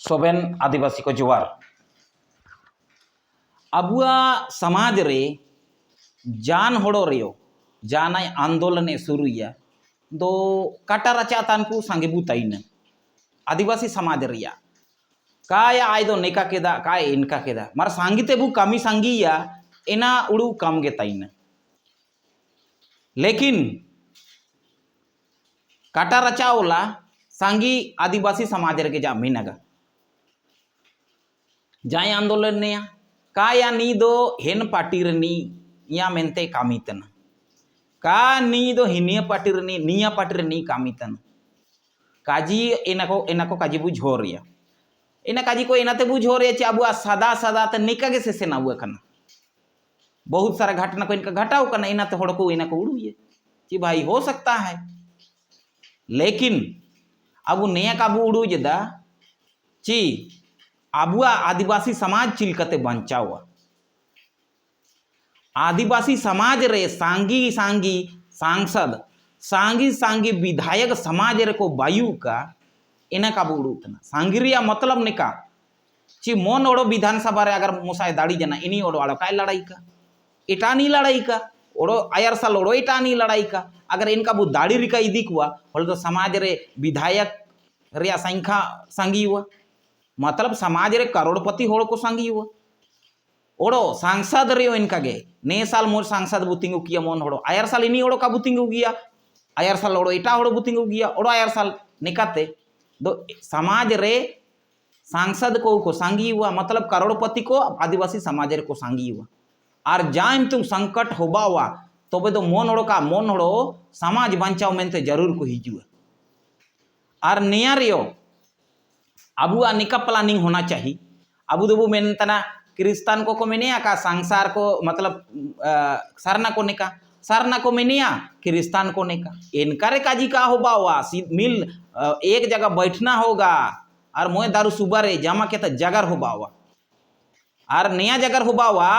सोबेन आदिवासी को जोहार। अबुआ समाज रे जान होड़ो रेयो जानाय आंदोलन शुरुया दो काटा रचा तानकु सांगे बुताइन आदिवासी समाज रिया काय आय दो नेका केदा काय इनका केदा मार सांगीते बु कमी सांगिया एना उड़ू कम गे ताइन लेकिन काटा रचाओला सांगी आदिवासी समाज रे जा मीनागा जाय आंदोलन ने काया नी दो हेन पार्टी रनी या मेनते कामितन का नी दो हिनिया पार्टी रनी निया पार्टी रनी कामितन काजी एनाको काजी बुझोरिया एना काजी को एनाते बुझोरिया चे अबुआ सदा सदा त निकागे से सेनाबुआ कना बहुत सारा घटना को इनका घटाओ कना एनाते होड़ को एना को उड़ुए कि भाई हो सकता है लेकिन अबु नया काबू उड़ू जदा ची अबुआ आदिवासी समाज चिलकते बंचावा आदिवासी समाज रे सांगी सांगी सांसद सांगी सांगी विधायक समाज रे को वायु का एना काबू उड़ूतना सांगिरिया मतलब निका ची मोन ओड़ो विधानसभा रे अगर मुसाय दाड़ी जना इनी ओड़ो आड़ो काय लड़ाई का इटानी लड़ाई का ओड़ो आयर साल ओड़ो इटानी लड़ाई का अगर इनका बु दाड़ी रिका इदी कुआ होल तो समाज रे विधायक रे संख्या संगी हुआ मतलब समाज रे करोड़पति होड़ को संगी हुआ ओड़ो सांसद रे इनका गे ने साल मोर सांसद बुतिंगु किया मोन होड़ो आयर साल इनी ओड़ो का बुतिंगु गया आयर साल ओड़ो इटा होड़ो बुतिंगु गया ओड़ो आयर साल निकाते दो समाज रे सांसद को सांगी हुआ मतलब करोड़पति को आदिवासी समाज रे को सांगी हुआ और जान तुम संकट होबा हुआ तो बे तो मोन होड़ो समाज बंचाओ मेनते जरूर को हिजुआ और निया रियो अबुआ निका प्लानिंग होना चाहिए अबु दबु मेनतना क्रिस्तान को मेनिया का संसार को मतलब सरना को मेनिया क्रिस्तान को नेका इनका रे काजी का होबा हुआ मिल एक जगह बैठना होगा और मोए दारू सुबह रे जमा के त जगर होबा हुआ और नया जगर होबा हुआ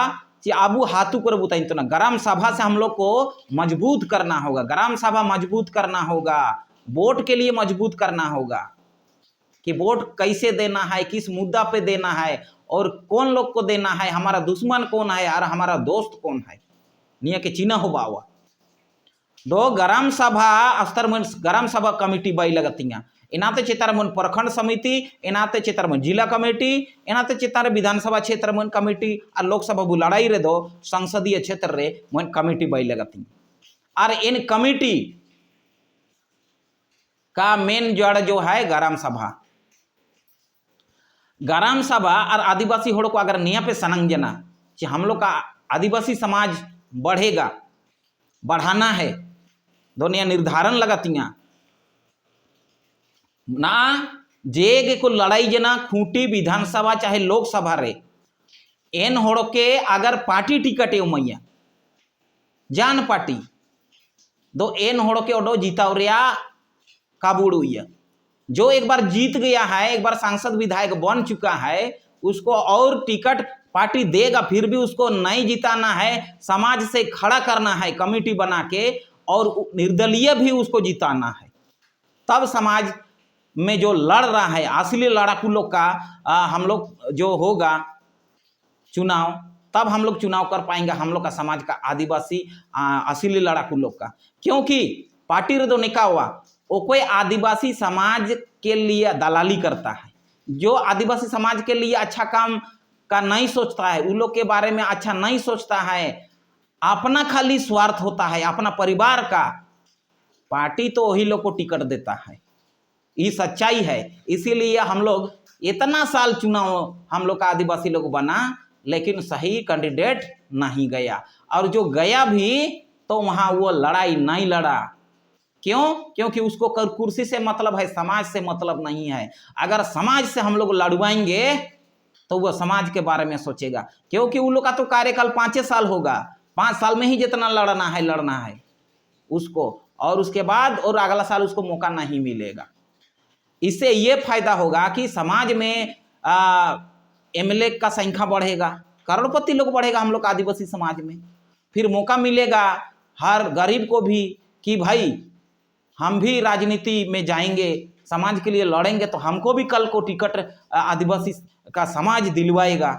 कि अबू हाथू कर बुताइन तो ना ग्राम सभा से हम लोग को मजबूत करना होगा ग्राम सभा मजबूत करना होगा वोट के लिए मजबूत करना होगा कि वोट कैसे देना है किस मुद्दा पे देना है और कौन लोग को देना है हमारा दुश्मन कौन है और हमारा दोस्त कौन है निया के चिन्ह होबा हुआ दो ग्राम सभा स्तर में ग्राम सभा कमेटी बाई लगतियाँ इनाते चितार मन प्रखंड समिति इनाते चितार मन जिला कमेटी इनाते चितार विधानसभा क्षेत्र मन कमेटी और लोकसभा बुलाड़ाई रे दो संसदीय क्षेत्र रे मन कमेटी बाई लगती और इन कमेटी का मेन जड़ जो है ग्राम सभा और आदिवासी होड़ को अगर निया पे सनंग जना कि हम लोग का आदिवासी समाज बढ़ेगा बढ़ाना है दोनिया निर्धारण लगातियाँ ना जेगे को लड़ाई जना खूंटी विधानसभा चाहे लोकसभा रे एन होड़ के अगर पार्टी टिकट मैया जान पार्टी दो एन होड़ के ओडो जीताव रिया काबूड़ू जो एक बार जीत गया है एक बार सांसद विधायक बन चुका है उसको और टिकट पार्टी देगा फिर भी उसको नहीं जिताना है समाज से खड़ा करना है कमेटी बना के और निर्दलीय भी उसको जिताना है तब समाज में जो लड़ रहा है असली लड़ाकू लोग का हम लोग जो होगा चुनाव तब हम लोग चुनाव कर पाएंगे हम लोग का समाज का आदिवासी असली लड़ाकू लोग का क्योंकि पार्टी रे दो निका हुआ वो कोई आदिवासी समाज के लिए दलाली करता है जो आदिवासी समाज के लिए अच्छा काम का नहीं सोचता है उन लोग के बारे में अच्छा नहीं सोचता है अपना खाली स्वार्थ होता है अपना परिवार का पार्टी तो वही लोग को टिकट देता है ये सच्चाई है इसीलिए हम लोग इतना साल चुनाव हम लोग का आदिवासी लोग बना लेकिन सही कैंडिडेट नहीं गया और जो गया भी तो वहाँ वो लड़ाई नहीं लड़ा क्यों क्योंकि उसको कुर्सी से मतलब है समाज से मतलब नहीं है अगर समाज से हम लोग लड़वाएंगे तो वह समाज के बारे में सोचेगा क्योंकि उन लोग का तो कार्यकाल 5 साल होगा 5 साल में ही जितना लड़ना है उसको और उसके बाद और अगला साल उसको मौका नहीं मिलेगा इससे ये फायदा होगा कि समाज में एमएलए का संख्या बढ़ेगा करोड़पति लोग बढ़ेगा हम लोग आदिवासी समाज में फिर मौका मिलेगा हर गरीब को भी कि भाई हम भी राजनीति में जाएंगे समाज के लिए लड़ेंगे तो हमको भी कल को टिकट आदिवासी का समाज दिलवाएगा।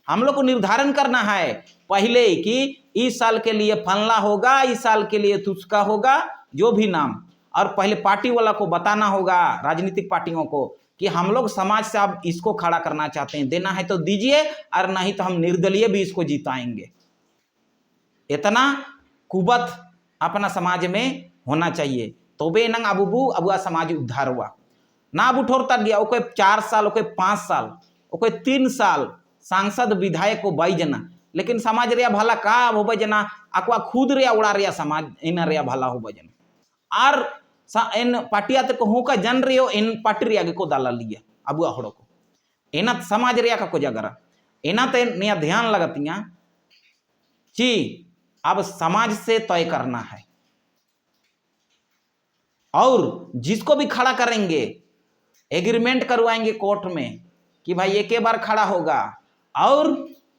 हम लोग को निर्धारण करना है पहले कि इस साल के लिए फलना होगा, इस साल के लिए तुझका होगा, जो भी नाम, और पहले पार्टी वाला को बताना होगा, राजनीतिक पार्टियों को, कि हम लोग समाज से अब इसको खड़ा करना चाहते हैं, देना है तो दीजिए और नहीं तो हम निर्दलीय भी इसको जिताएंगे। इतना कुबत अपना समाज में होना चाहिए, तो बे नंग अबुबू अबुआ समाज उद्धार हुआ ना। अब उठोरता गया ओके 4 साल, ओके 5 साल, ओके 3 साल सांसद विधायक को बाईजना, लेकिन समाज रे भला का हो बजना, अकवा खुद रे उड़ा रे समाज इन रे भला हो बजना। और इन पार्टिया तक हो का जन रे इन पार्टी रे आगे को दाला लिया अबुआ हड़ो को एना समाज रे का को जगरा एना ते निया ध्यान लगतिया कि अब समाज से तय करना है, और जिसको भी खड़ा करेंगे एग्रीमेंट करवाएंगे कोर्ट में कि भाई एक बार खड़ा होगा, और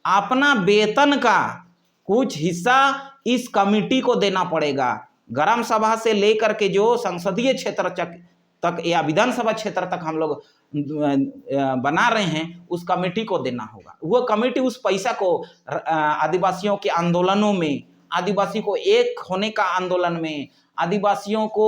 अपना वेतन का कुछ हिस्सा इस कमिटी को देना पड़ेगा। ग्राम सभा से लेकर के जो संसदीय क्षेत्र तक या विधानसभा क्षेत्र तक हम लोग बना रहे हैं, उस कमेटी को देना होगा। वो कमेटी उस पैसा को आदिवासियों के आंदोलनों में, आदिवासी को एक होने का आंदोलन में, आदिवासियों को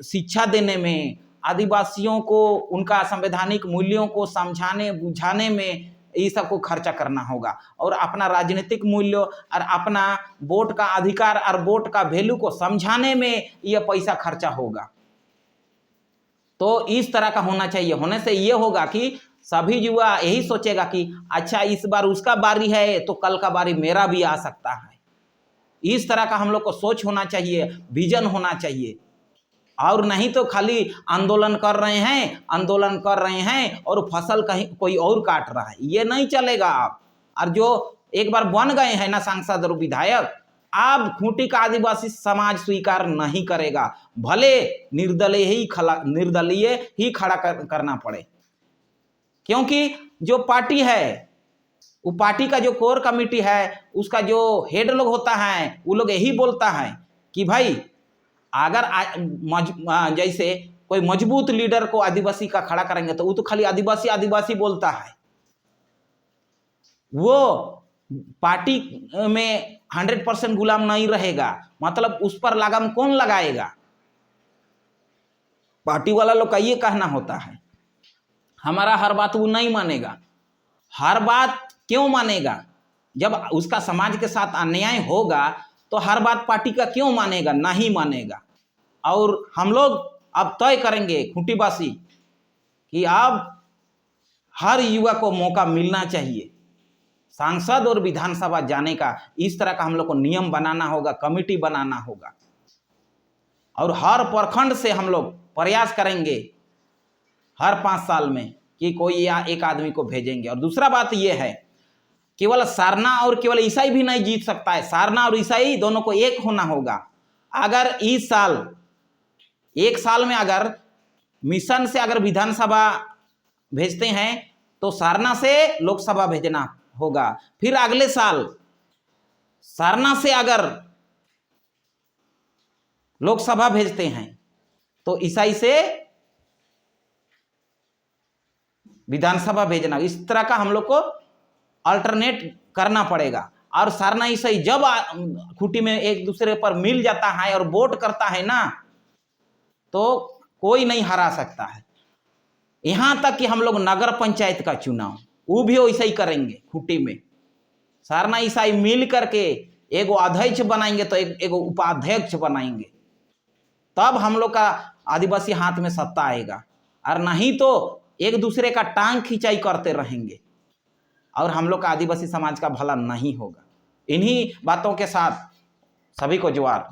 शिक्षा देने में, आदिवासियों को उनका संवैधानिक मूल्यों को समझाने बुझाने में, ये सब को खर्चा करना होगा। और अपना राजनीतिक मूल्य और अपना वोट का अधिकार और वोट का वैल्यू को समझाने में ये पैसा खर्चा होगा। तो इस तरह का होना चाहिए। होने से ये होगा कि सभी युवा यही सोचेगा कि अच्छा इस बार उसका बारी है तो कल का बारी मेरा भी आ सकता है। इस तरह का हम लोग को सोच होना चाहिए, विजन होना चाहिए। और नहीं तो खाली आंदोलन कर रहे हैं और फसल कहीं कोई और काट रहा है, ये नहीं चलेगा। आप और जो एक बार बन गए हैं ना सांसद और विधायक, अब खूंटी का आदिवासी समाज स्वीकार नहीं करेगा, भले निर्दलीय ही खड़ा करना पड़े। क्योंकि जो पार्टी है, वो पार्टी का जो कोर कमेटी है, उसका जो हेड लोग होता है, वो लोग यही बोलता है कि भाई अगर जैसे कोई मजबूत लीडर को आदिवासी का खड़ा करेंगे तो वो तो खाली आदिवासी आदिवासी बोलता है, वो पार्टी में 100% गुलाम नहीं रहेगा। मतलब उस पर लगाम कौन लगाएगा? पार्टी वाला लोग का ये कहना होता है, हमारा हर बात वो नहीं मानेगा। हर बात क्यों मानेगा? जब उसका समाज के साथ अन्याय होगा तो हर बात पार्टी का क्यों मानेगा? नहीं मानेगा। और हम लोग अब तय करेंगे खूंटीवासी कि अब हर युवा को मौका मिलना चाहिए सांसद और विधानसभा जाने का। इस तरह का हम लोग को नियम बनाना होगा, कमेटी बनाना होगा, और हर प्रखंड से हम लोग प्रयास करेंगे हर 5 साल में कि कोई या एक आदमी को भेजेंगे। और दूसरा बात यह है, केवल सारना और केवल ईसाई भी नहीं जीत सकता है, सारना और ईसाई दोनों को एक होना होगा। अगर इस साल, एक साल में अगर मिशन से अगर विधानसभा भेजते हैं तो सारना से लोकसभा भेजना होगा। फिर अगले साल सारना से अगर लोकसभा भेजते हैं तो ईसाई से विधानसभा भेजना। इस तरह का हम लोग को अल्टरनेट करना पड़ेगा। और सारना ईसाई जब खूंटी में एक दूसरे पर मिल जाता है और वोट करता है ना, तो कोई नहीं हरा सकता है। यहां तक कि हम लोग नगर पंचायत का चुनाव वो भी वैसे ही करेंगे। खूंटी में सारना ईसाई मिल करके एगो अध्यक्ष बनाएंगे तो एगो उपाध्यक्ष बनाएंगे, तब हम लोग का आदिवासी हाथ में सत्ता आएगा। और नहीं तो एक दूसरे का टांग खिंचाई करते रहेंगे और हम लोग का आदिवासी समाज का भला नहीं होगा। इन्हीं बातों के साथ सभी को जोहार।